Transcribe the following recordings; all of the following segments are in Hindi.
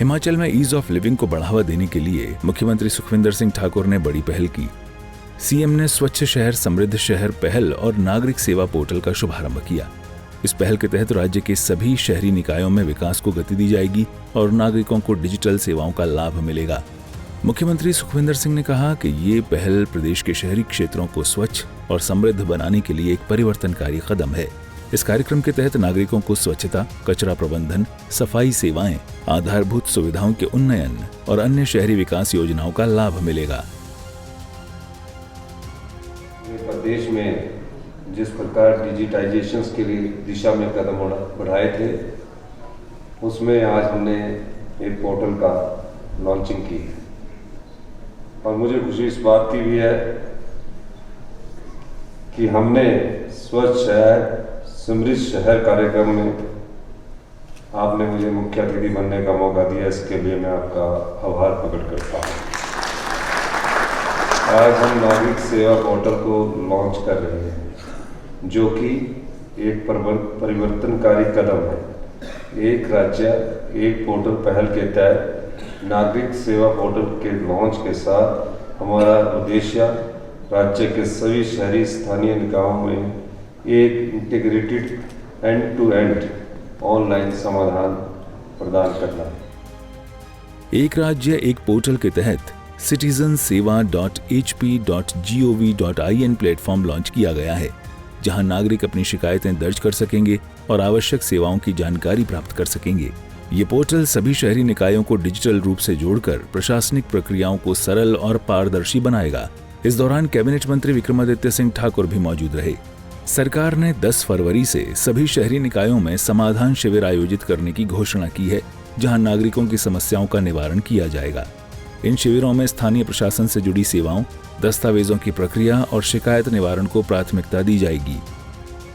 हिमाचल में ईज ऑफ लिविंग को बढ़ावा देने के लिए मुख्यमंत्री सुखविंदर सिंह ठाकुर ने बड़ी पहल की। सीएम ने स्वच्छ शहर समृद्ध शहर पहल और नागरिक सेवा पोर्टल का शुभारंभ किया। इस पहल के तहत राज्य के सभी शहरी निकायों में विकास को गति दी जाएगी और नागरिकों को डिजिटल सेवाओं का लाभ मिलेगा। मुख्यमंत्री सुखविंदर सिंह ने कहा कि ये पहल प्रदेश के शहरी क्षेत्रों को स्वच्छ और समृद्ध बनाने के लिए एक परिवर्तनकारी कदम है। इस कार्यक्रम के तहत नागरिकों को स्वच्छता, कचरा प्रबंधन, सफाई सेवाएं, आधारभूत सुविधाओं के उन्नयन और अन्य शहरी विकास योजनाओं का लाभ मिलेगा। प्रदेश में जिस प्रकार डिजिटाइजेशन के लिए दिशा में कदम बढ़ाए थे, उसमें आज हमने एक पोर्टल का लॉन्चिंग की है और मुझे खुशी इस बात की भी है कि हमने स्वच्छ शहर समृद्ध शहर कार्यक्रम में आपने मुझे मुख्य अतिथि बनने का मौका दिया। इसके लिए मैं आपका आभार प्रकट करता हूँ। आज हम नागरिक सेवा पोर्टल को लॉन्च कर रहे हैं, जो कि एक परिवर्तनकारी कदम है। एक राज्य एक पोर्टल पहल के तहत नागरिक सेवा पोर्टल के लॉन्च के साथ हमारा उद्देश्य राज्य के सभी शहरी स्थानीय निकायों में एक इंटीग्रेटेड एंड-टू-एंड ऑनलाइन समाधान प्रदान करना है। एक राज्य एक पोर्टल के तहत citizenseva.hp.gov.in प्लेटफॉर्म लॉन्च किया गया है, जहां नागरिक अपनी शिकायतें दर्ज कर सकेंगे और आवश्यक सेवाओं की जानकारी प्राप्त कर सकेंगे। ये पोर्टल सभी शहरी निकायों को डिजिटल रूप से जोड़कर प्रशासनिक प्रक्रियाओं को सरल और पारदर्शी बनाएगा। इस दौरान कैबिनेट मंत्री विक्रमादित्य सिंह ठाकुर भी मौजूद रहे। सरकार ने 10 फरवरी से सभी शहरी निकायों में समाधान शिविर आयोजित करने की घोषणा की है, जहां नागरिकों की समस्याओं का निवारण किया जाएगा। इन शिविरों में स्थानीय प्रशासन से जुड़ी सेवाओं, दस्तावेजों की प्रक्रिया और शिकायत निवारण को प्राथमिकता दी जाएगी।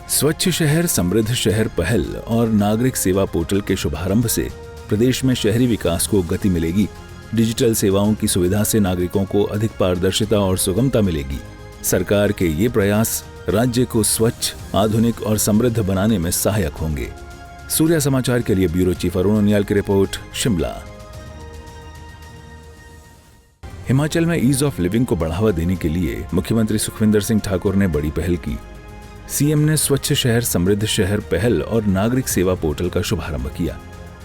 स्वच्छ शहर समृद्ध शहर पहल और नागरिक सेवा पोर्टल के शुभारंभ से प्रदेश में शहरी विकास को गति मिलेगी। डिजिटल सेवाओं की सुविधा से नागरिकों को अधिक पारदर्शिता और सुगमता मिलेगी। सरकार के ये प्रयास राज्य को स्वच्छ, आधुनिक और समृद्ध बनाने में सहायक होंगे। सूर्या समाचार के लिए ब्यूरो चीफ अरुण उनियाल की रिपोर्ट, शिमला। हिमाचल में ईज ऑफ लिविंग को बढ़ावा देने के लिए मुख्यमंत्री सुखविंदर सिंह ठाकुर ने बड़ी पहल की। सीएम ने स्वच्छ शहर समृद्ध शहर पहल और नागरिक सेवा पोर्टल का शुभारंभ किया।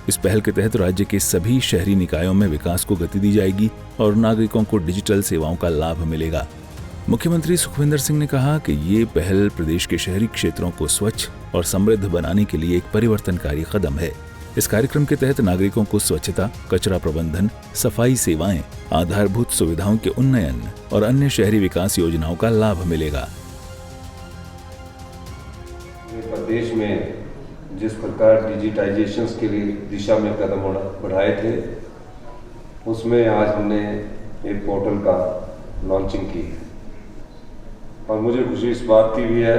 इस पहल के तहत राज्य के सभी शहरी निकायों में विकास को गति दी जाएगी और नागरिकों को डिजिटल सेवाओं का लाभ मिलेगा। मुख्यमंत्री सुखविंदर सिंह ने कहा कि ये पहल प्रदेश के शहरी क्षेत्रों को स्वच्छ और समृद्ध बनाने के लिए एक परिवर्तनकारी कदम है। इस कार्यक्रम के तहत नागरिकों को स्वच्छता, कचरा प्रबंधन, सफाई सेवाएं, आधारभूत सुविधाओं के उन्नयन और अन्य शहरी विकास योजनाओं का लाभ मिलेगा। प्रदेश में जिस प्रकार डिजिटाइजेशन के लिए दिशा में कदम बढ़ाए थे, उसमें आज हमने एक पोर्टल का लॉन्चिंग की है और मुझे खुशी इस बात की भी है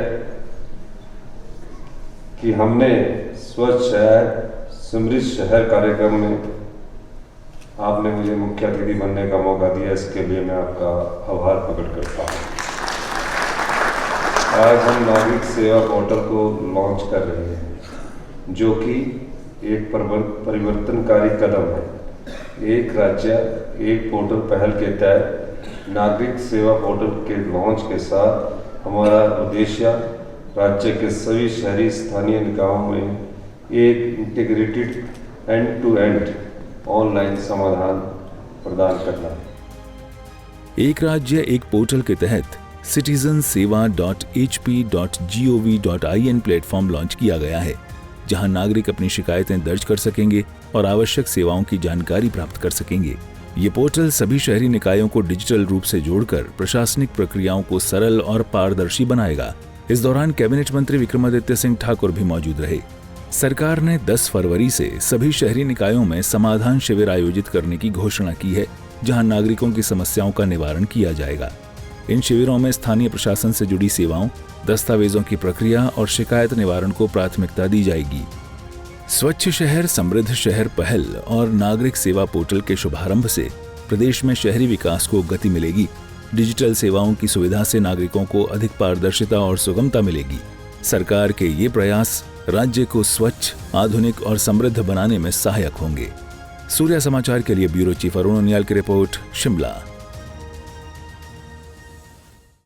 कि हमने स्वच्छ शहर समृद्ध शहर कार्यक्रम में आपने मुझे मुख्य अतिथि बनने का मौका दिया। इसके लिए मैं आपका आभार प्रकट करता हूँ। आज हम नागरिक सेवा पोर्टल को लॉन्च कर रहे हैं, जो कि एक परिवर्तनकारी कदम है। एक राज्य एक पोर्टल पहल के तहत नागरिक सेवा पोर्टल के लॉन्च के साथ हमारा उद्देश्य राज्य के सभी शहरी स्थानीय निकायों में एक इंटीग्रेटेड एंड-टू-एंड ऑनलाइन समाधान प्रदान करना है। एक राज्य एक पोर्टल के तहत citizenseva.hp.gov.in प्लेटफॉर्म लॉन्च किया गया है, जहां नागरिक अपनी शिकायतें दर्ज कर सकेंगे और आवश्यक सेवाओं की जानकारी प्राप्त कर सकेंगे। ये पोर्टल सभी शहरी निकायों को डिजिटल रूप से जोड़कर प्रशासनिक प्रक्रियाओं को सरल और पारदर्शी बनाएगा। इस दौरान कैबिनेट मंत्री विक्रमादित्य सिंह ठाकुर भी मौजूद रहे। सरकार ने 10 फरवरी से सभी शहरी निकायों में समाधान शिविर आयोजित करने की घोषणा की है, जहां नागरिकों की समस्याओं का निवारण किया जाएगा। इन शिविरों में स्थानीय प्रशासन से जुड़ी सेवाओं, दस्तावेजों की प्रक्रिया और शिकायत निवारण को प्राथमिकता दी जाएगी। स्वच्छ शहर समृद्ध शहर पहल और नागरिक सेवा पोर्टल के शुभारंभ से प्रदेश में शहरी विकास को गति मिलेगी। डिजिटल सेवाओं की सुविधा से नागरिकों को अधिक पारदर्शिता और सुगमता मिलेगी। सरकार के ये प्रयास राज्य को स्वच्छ, आधुनिक और समृद्ध बनाने में सहायक होंगे। सूर्या समाचार के लिए ब्यूरो चीफ अरुण उनियाल की रिपोर्ट, शिमला।